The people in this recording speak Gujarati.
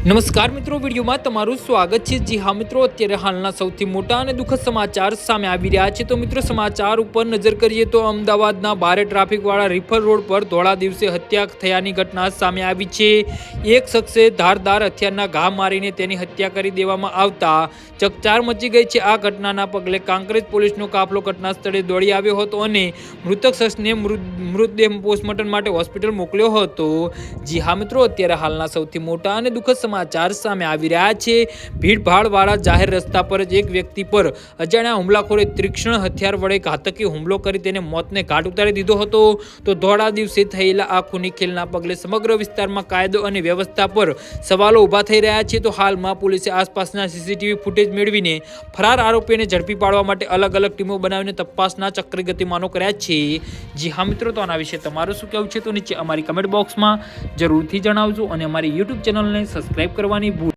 નમસ્કાર મિત્રો, વિડીયોમાં તમારું સ્વાગત છે। જી હા મિત્રો, અત્યારે હાલના સૌથી મોટા અને દુઃખદ સમાચાર સામે આવી રહ્યા છે। તો મિત્રો, સમાચાર ઉપર નજર કરીએ તો અમદાવાદના ભારે ટ્રાફિકવાળા રિફર રોડ પર ધોળા દિવસે હત્યા થયાની ઘટના સામે આવી છે। એક શખ્સે ધારદાર હથિયારના ઘા મારીને તેની હત્યા કરી દેવામાં આવતા ચકચાર મચી ગઈ છે। આ ઘટનાના પગલે કાંકરેજ પોલીસનો કાફલો ઘટના સ્થળે દોડી આવ્યો હતો અને મૃતક શખ્સને મૃતદેહ પોસ્ટમોર્ટમ માટે હોસ્પિટલ મોકલ્યો હતો। જી હા મિત્રો, અત્યારે હાલના સૌથી મોટા અને દુઃખદ સમાચાર સામે આવી રહ્યા છે। ભીડભાડવાળા જાહેર રસ્તા પર જ એક વ્યક્તિ પર અજાણ્યા હુમલાખોરે તીક્ષ્ણ હથિયાર વડે ઘાતકી હુમલો કરી તેને મોતને ઘાટ ઉતારી દીધો હતો। તો ધોળા દિવસે થયેલા આ ખૂની ખેલના પગલે સમગ્ર વિસ્તારમાં કાયદો અને વ્યવસ્થા પર સવાલો ઊભા થઈ રહ્યા છે। તો હાલમાં પોલીસે આસપાસના સીસીટીવી ફૂટેજ મેળવીને ફરાર આરોપીને ઝડપી પાડવા માટે અલગ અલગ ટીમો બનાવીને તપાસના ચક્રી ગતિમાનો કર્યા છે। જી હા મિત્રો, તો આના વિશે તમારું શું કહેવું છે તો નીચે અમારી કમેન્ટ બોક્સમાં જરૂરથી જણાવજો અને અમારી યુટ્યુબ ચેનલને સબસ્ક્રાઇબ કરવાની ભૂલ